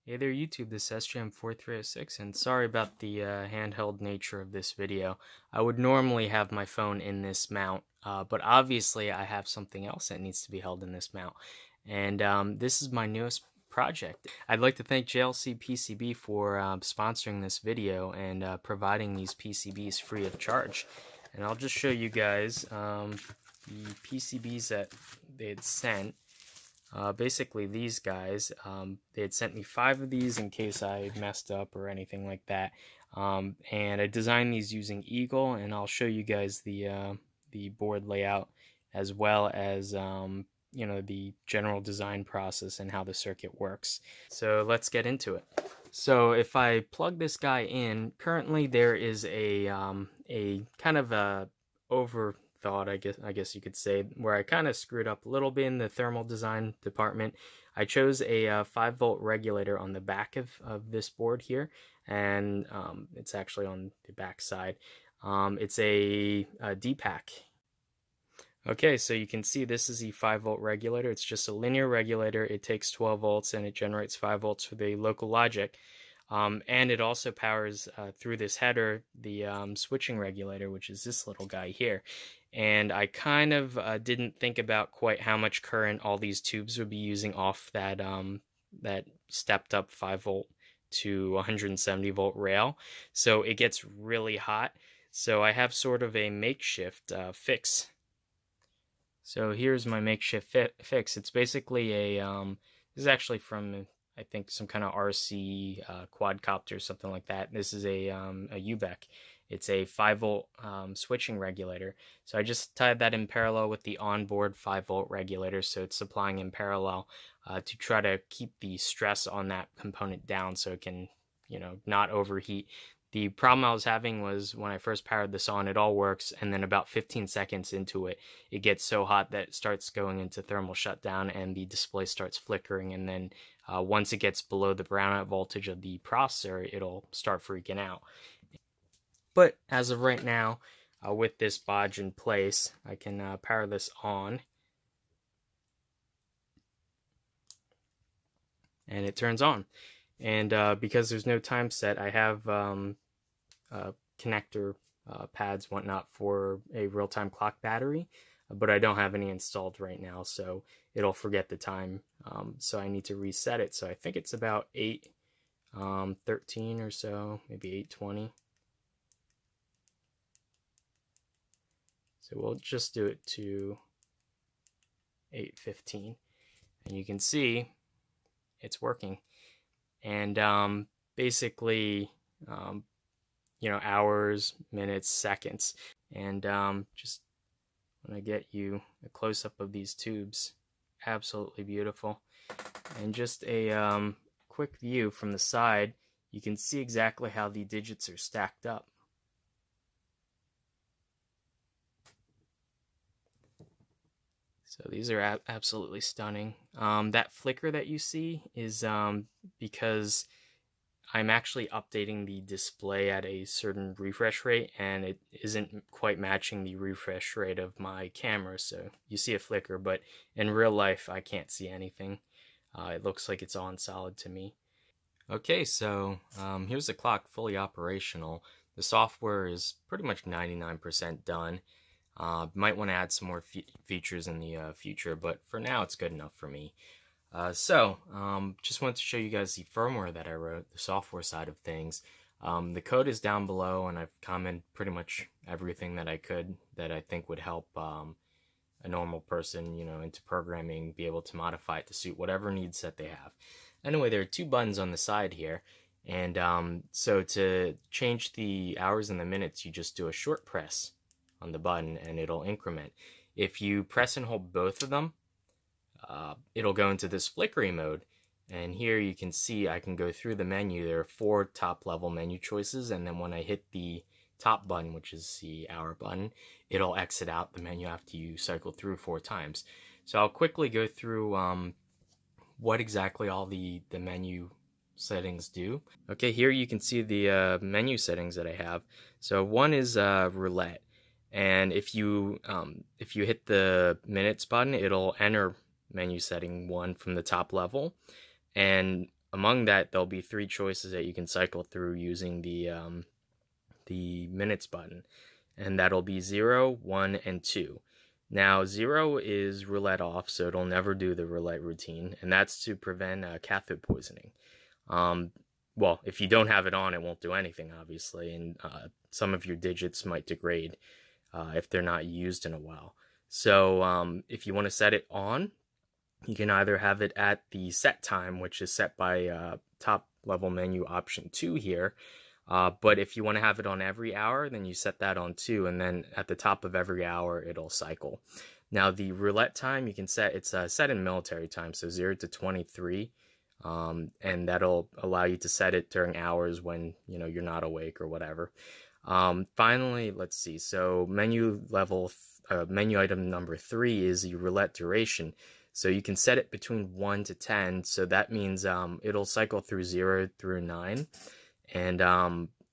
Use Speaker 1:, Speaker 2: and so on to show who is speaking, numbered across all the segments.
Speaker 1: Hey there YouTube, this is SGM4306, and sorry about the handheld nature of this video. I would normally have my phone in this mount, but obviously I have something else that needs to be held in this mount. And this is my newest project. I'd like to thank JLCPCB for sponsoring this video and providing these PCBs free of charge. And I'll just show you guys the PCBs that they had sent. Basically these guys, they had sent me 5 of these in case I messed up or anything like that, and I designed these using Eagle, and I'll show you guys the board layout as well as you know, the general design process and how the circuit works. So let's get into it. So if I plug this guy in, currently there is a kind of a overthought, I guess you could say, where I kind of screwed up a little bit in the thermal design department. I chose a 5-volt regulator on the back of this board here, and it's actually on the back side. It's a D-pack. Okay, so you can see this is the 5-volt regulator. It's just a linear regulator. It takes 12 volts and it generates 5 volts for the local logic. And it also powers through this header the switching regulator, which is this little guy here. And I kind of didn't think about quite how much current all these tubes would be using off that that stepped up 5-volt to 170 volt rail. So it gets really hot. So I have sort of a makeshift fix. So here's my makeshift fix. It's basically a this is actually from, I think, some kind of RC quadcopter or something like that. This is a UBEC. It's a 5-volt switching regulator. So I just tied that in parallel with the onboard 5-volt regulator, so it's supplying in parallel to try to keep the stress on that component down so it can, you know, not overheat. The problem I was having was when I first powered this on, it all works, and then about 15 seconds into it, it gets so hot that it starts going into thermal shutdown and the display starts flickering, and then once it gets below the brownout voltage of the processor, it'll start freaking out. But as of right now, with this bodge in place, I can power this on, and it turns on. And because there's no time set, I have connector pads, whatnot, for a real-time clock battery, but I don't have any installed right now, so it'll forget the time. So I need to reset it. So I think it's about 8:13 or so, maybe 8:20. So we'll just do it to 8:15, and you can see it's working. And basically, you know, hours, minutes, seconds. And just when I get you a close-up of these tubes, absolutely beautiful. And just a quick view from the side, you can see exactly how the digits are stacked up. So these are absolutely stunning. That flicker that you see is because I'm actually updating the display at a certain refresh rate, and it isn't quite matching the refresh rate of my camera. So you see a flicker, but in real life I can't see anything. It looks like it's on solid to me. Okay, so here's the clock fully operational. The software is pretty much 99% done. Might want to add some more features in the future, but for now it's good enough for me. Just wanted to show you guys the firmware that I wrote, the software side of things. The code is down below, and I've commented pretty much everything that I could that I think would help a normal person, you know, into programming, be able to modify it to suit whatever needs that they have. Anyway, there are 2 buttons on the side here, and so to change the hours and the minutes, you just do a short press on the button and it'll increment. If you press and hold both of them, it'll go into this flickery mode, and here you can see I can go through the menu. There are 4 top level menu choices, and then when I hit the top button, which is the hour button, it'll exit out the menu after you cycle through 4 times. So I'll quickly go through what exactly all the menu settings do. Okay, here you can see the menu settings that I have. So one is roulette. And if you hit the minutes button, it'll enter menu setting 1 from the top level, and among that, there'll be 3 choices that you can cycle through using the minutes button, and that'll be 0, 1, and 2. Now, 0 is roulette off, so it'll never do the roulette routine, and that's to prevent cathode poisoning. Well, if you don't have it on, it won't do anything, obviously, and some of your digits might degrade if they're not used in a while. So if you want to set it on, you can either have it at the set time, which is set by top level menu option 2 here, but if you want to have it on every hour, then you set that on 2, and then at the top of every hour, it'll cycle. Now, the roulette time, you can set, it's set in military time, so 0 to 23, and that'll allow you to set it during hours when, you know, you're not awake or whatever. Finally, let's see, so menu item number 3 is the roulette duration. So you can set it between 1 to 10, so that means it'll cycle through 0 through 9, and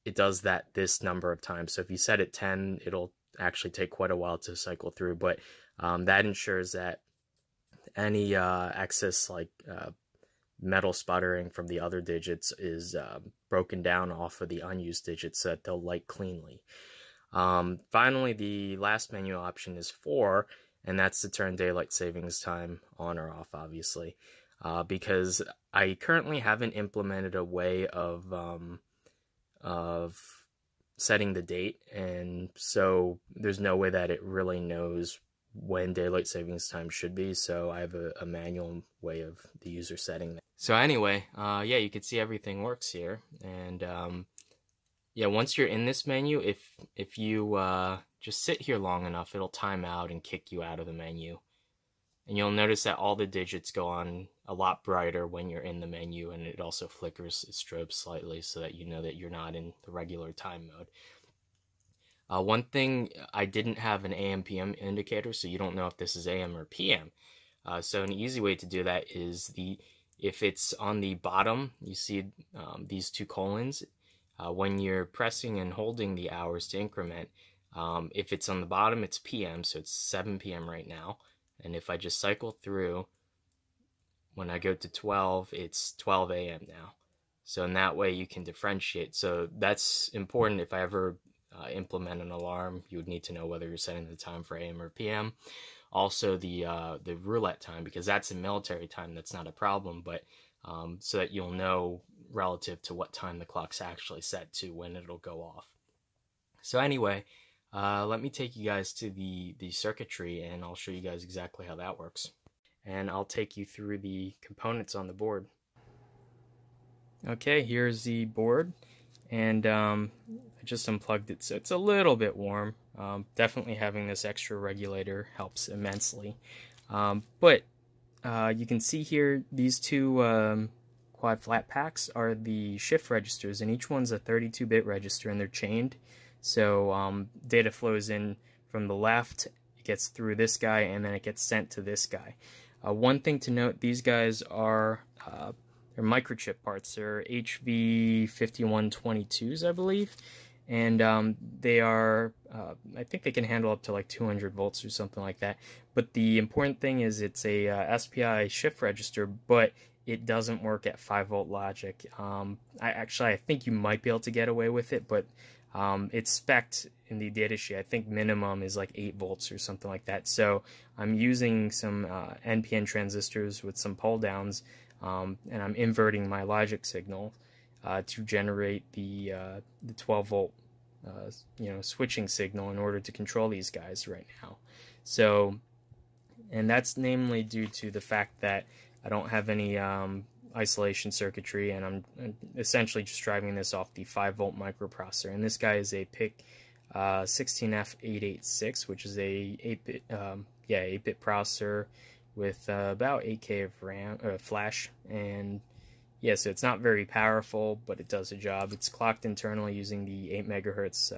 Speaker 1: it does that this number of times. So if you set it 10, it'll actually take quite a while to cycle through, but that ensures that any excess like metal sputtering from the other digits is broken down off of the unused digits so that they'll light cleanly. Finally, the last menu option is 4, and that's to turn daylight savings time on or off, obviously, because I currently haven't implemented a way of setting the date, and so there's no way that it really knows when daylight savings time should be, so I have a manual way of the user setting that. So anyway, yeah, you can see everything works here, and yeah, once you're in this menu, if you just sit here long enough, it'll time out and kick you out of the menu. And you'll notice that all the digits go on a lot brighter when you're in the menu, and it also flickers its strobe slightly so that you know that you're not in the regular time mode. One thing, I didn't have an AM/PM indicator, so you don't know if this is AM or PM. So an easy way to do that is if it's on the bottom, you see these 2 colons. When you're pressing and holding the hours to increment, if it's on the bottom, it's PM, so it's 7 PM right now. And if I just cycle through, when I go to 12, it's 12 AM now. So in that way, you can differentiate. So that's important. If I ever implement an alarm, you would need to know whether you're setting the time for AM or PM. Also, the roulette time, because that's in military time, that's not a problem, but so that you'll know relative to what time the clock's actually set to when it'll go off. So anyway, let me take you guys to the circuitry, and I'll show you guys exactly how that works. And I'll take you through the components on the board. Okay, here's the board, and I just unplugged it, so it's a little bit warm. Definitely having this extra regulator helps immensely. But you can see here, these 2 quad flat packs are the shift registers, and each one's a 32-bit register, and they're chained. So data flows in from the left, it gets through this guy, and then it gets sent to this guy. One thing to note, these guys are they're microchip parts. They're HV5122s, I believe, and they are I think they can handle up to like 200 volts or something like that. But the important thing is it's a SPI shift register, but it doesn't work at 5-volt logic. I think you might be able to get away with it, but it's spec'd in the datasheet. I think minimum is like 8 volts or something like that. So I'm using some NPN transistors with some pull downs, and I'm inverting my logic signal to generate the 12-volt switching signal in order to control these guys right now. So, and that's namely due to the fact that I don't have any isolation circuitry, and I'm essentially just driving this off the 5-volt microprocessor. And this guy is a PIC 16F886, which is a 8-bit processor with about 8K of RAM flash, and yeah, so it's not very powerful, but it does a job. It's clocked internally using the 8 megahertz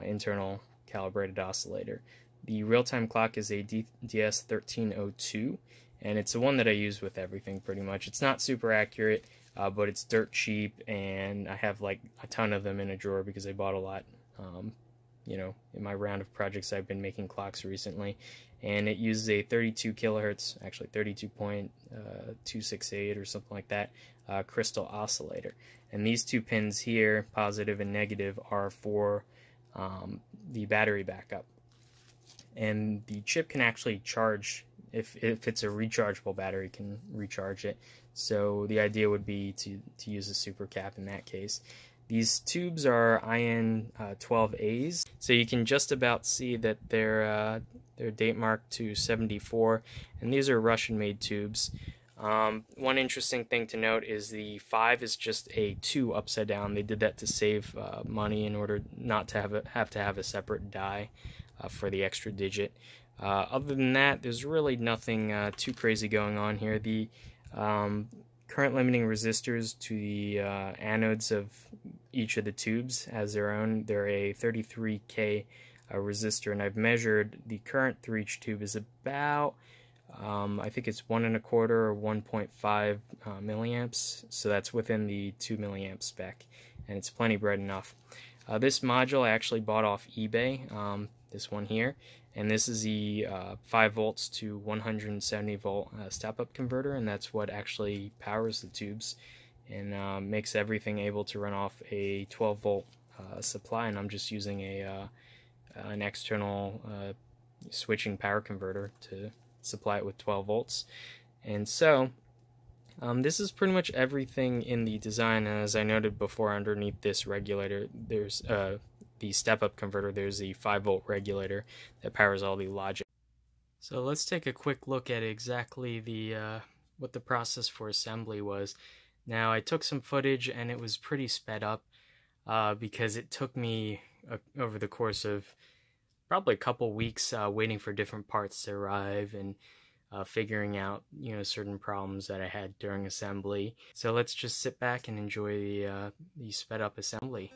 Speaker 1: internal calibrated oscillator. The real-time clock is a DS1302, and it's the one that I use with everything pretty much. It's not super accurate, but it's dirt cheap, and I have like a ton of them in a drawer because I bought a lot, in my round of projects I've been making clocks recently. and it uses a 32 kilohertz, actually 32.268 or something like that, crystal oscillator. And these two pins here, positive and negative, are for the battery backup. And the chip can actually charge, if it's a rechargeable battery, can recharge it. So the idea would be to use a super cap in that case. These tubes are IN12As, so you can just about see that they're date marked to 74, and these are Russian-made tubes. One interesting thing to note is the 5 is just a 2 upside down. They did that to save money in order not to have a separate die for the extra digit. Other than that, there's really nothing too crazy going on here. The current limiting resistors to the anodes of each of the tubes has their own. They're a 33K resistor, and I've measured the current through each tube is about I think it's 1.25 or 1.5 milliamps, so that's within the 2 milliamp spec, and it's plenty bright enough. This module I actually bought off eBay, this one here, and this is the 5 volts to 170 volt step-up converter, and that's what actually powers the tubes and makes everything able to run off a 12 volt supply, and I'm just using an external switching power converter to supply it with 12 volts. And so this is pretty much everything in the design. And as I noted before, underneath this regulator, there's the step-up converter, there's the 5 volt regulator that powers all the logic. So let's take a quick look at exactly the what the process for assembly was. Now, I took some footage and it was pretty sped up because it took me over the course of probably a couple weeks waiting for different parts to arrive and figuring out, certain problems that I had during assembly. So let's just sit back and enjoy the sped up assembly.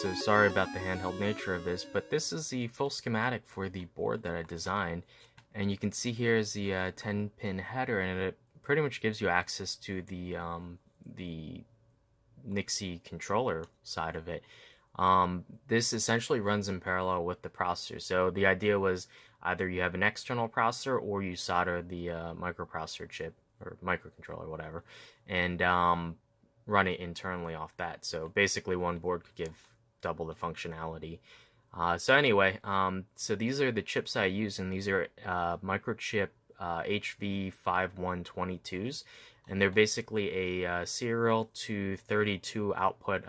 Speaker 1: so sorry about the handheld nature of this, but this is the full schematic for the board that I designed. And you can see here is the 10-pin header, and it pretty much gives you access to the Nixie controller side of it. This essentially runs in parallel with the processor. So the idea was either you have an external processor or you solder the microprocessor chip or microcontroller, whatever, and run it internally off that. So basically one board could give double the functionality. So anyway, so these are the chips I use, and these are microchip HV5122s, and they're basically a serial to 32 output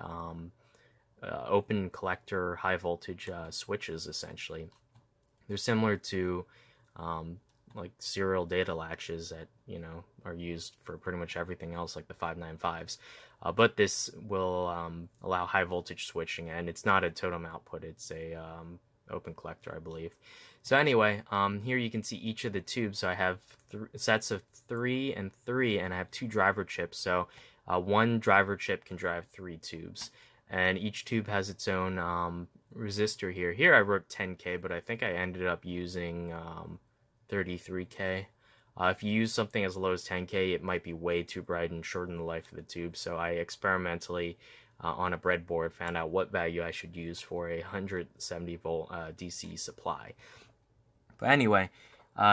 Speaker 1: open collector high voltage switches. Essentially, they're similar to like serial data latches that are used for pretty much everything else, like the 595s. But this will allow high voltage switching, and it's not a totem output, it's a open collector, I believe. So anyway, here you can see each of the tubes. So I have sets of 3 and 3, and I have 2 driver chips. So one driver chip can drive 3 tubes, and each tube has its own resistor here. Here I wrote 10K, but I think I ended up using 33K. If you use something as low as 10K, it might be way too bright and shorten the life of the tube. So I experimentally, on a breadboard, found out what value I should use for a 170 volt DC supply. But anyway,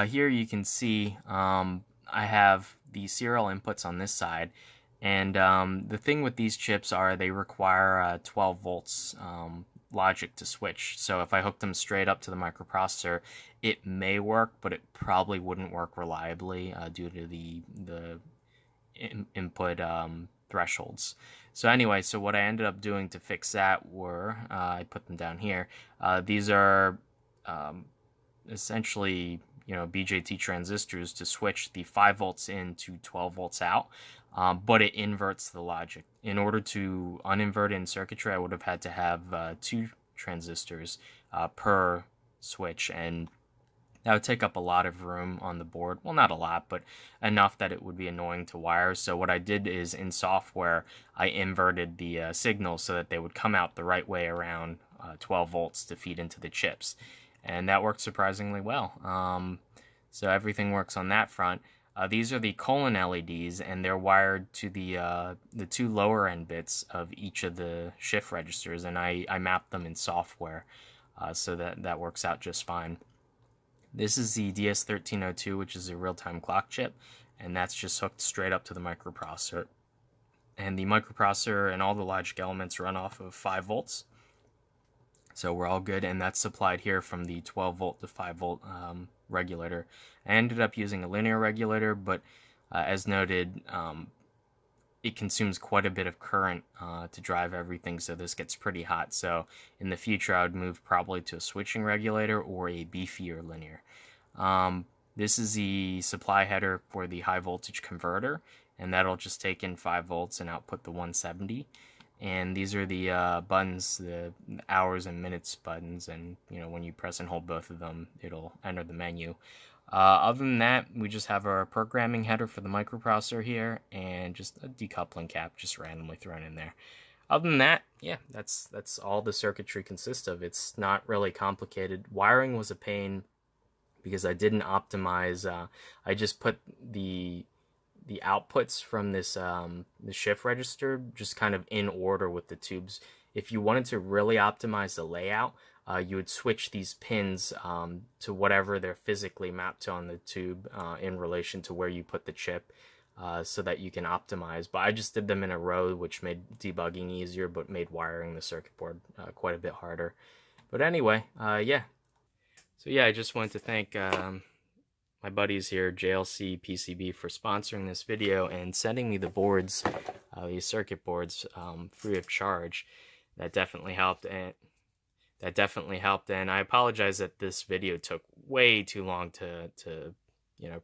Speaker 1: here you can see I have the serial inputs on this side. And the thing with these chips are they require 12 volts logic to switch. So if I hook them straight up to the microprocessor, it may work, but it probably wouldn't work reliably due to the input thresholds. So anyway, so what I ended up doing to fix that were, I put them down here. These are essentially BJT transistors to switch the 5 volts in to 12 volts out. But it inverts the logic. In order to uninvert in circuitry, I would have had to have 2 transistors per switch, and that would take up a lot of room on the board. Well, not a lot, but enough that it would be annoying to wire. So what I did is, in software, I inverted the signals so that they would come out the right way around 12 volts to feed into the chips. And that worked surprisingly well. So everything works on that front. These are the colon LEDs, and they're wired to the 2 lower end bits of each of the shift registers, and I mapped them in software, so that works out just fine. This is the DS1302, which is a real-time clock chip, and that's just hooked straight up to the microprocessor. And the microprocessor and all the logic elements run off of 5 volts, so we're all good, and that's supplied here from the 12 volt to 5 volt regulator. I ended up using a linear regulator, but as noted, it consumes quite a bit of current to drive everything, so this gets pretty hot. So in the future, I would move probably to a switching regulator or a beefier linear. This is the supply header for the high voltage converter, and that'll just take in 5 volts and output the 170. And these are the buttons, the hours and minutes buttons, and when you press and hold both of them, it'll enter the menu. Other than that, we just have our programming header for the microprocessor here, and just a decoupling cap just randomly thrown in there. Other than that, yeah, that's all the circuitry consists of. It's not really complicated. Wiring was a pain because I didn't optimize. I just put the outputs from this the shift register just kind of in order with the tubes. If you wanted to really optimize the layout, you would switch these pins to whatever they're physically mapped to on the tube in relation to where you put the chip, so that you can optimize. But I just did them in a row, which made debugging easier, but made wiring the circuit board quite a bit harder. But anyway, yeah. So yeah, I just wanted to thank my buddies here, JLCPCB, for sponsoring this video and sending me the boards, these circuit boards, free of charge. That definitely helped, and I apologize that this video took way too long to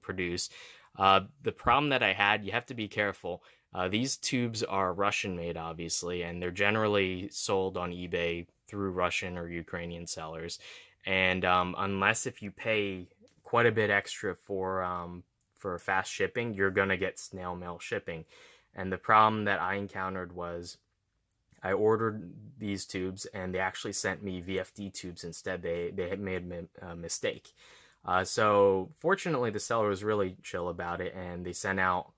Speaker 1: produce. The problem that I had, you have to be careful. These tubes are Russian made, obviously, and they're generally sold on eBay through Russian or Ukrainian sellers. And unless if you pay quite a bit extra for fast shipping, you're gonna get snail mail shipping. And the problem that I encountered was I ordered these tubes, and they actually sent me VFD tubes instead. They had made a mistake. So fortunately, the seller was really chill about it, and they sent out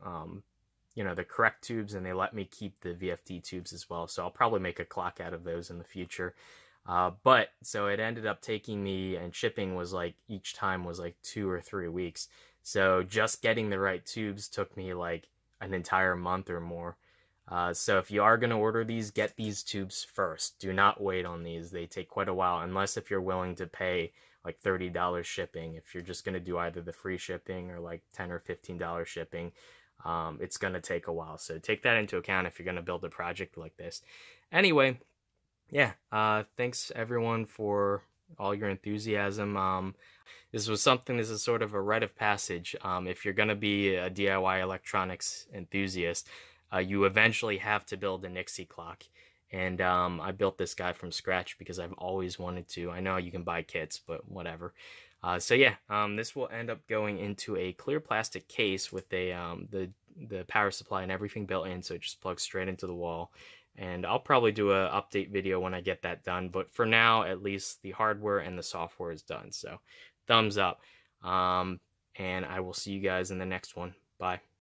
Speaker 1: the correct tubes, and they let me keep the VFD tubes as well. So I'll probably make a clock out of those in the future. But so it ended up taking me, and shipping was like, each time was like 2 or 3 weeks. So just getting the right tubes took me like an entire month or more. So if you are going to order these, get these tubes first. Do not wait on these. They take quite a while, unless if you're willing to pay like $30 shipping. If you're just going to do either the free shipping or like $10 or $15 shipping, it's going to take a while. So take that into account if you're going to build a project like this. Anyway, yeah, thanks everyone for all your enthusiasm. This is sort of a rite of passage. If you're going to be a DIY electronics enthusiast, you eventually have to build a Nixie clock. And I built this guy from scratch because I've always wanted to. I know you can buy kits, but whatever. So yeah, this will end up going into a clear plastic case with a the power supply and everything built in, so it just plugs straight into the wall. And I'll probably do an update video when I get that done. But for now, at least the hardware and the software is done. So thumbs up. And I will see you guys in the next one. Bye.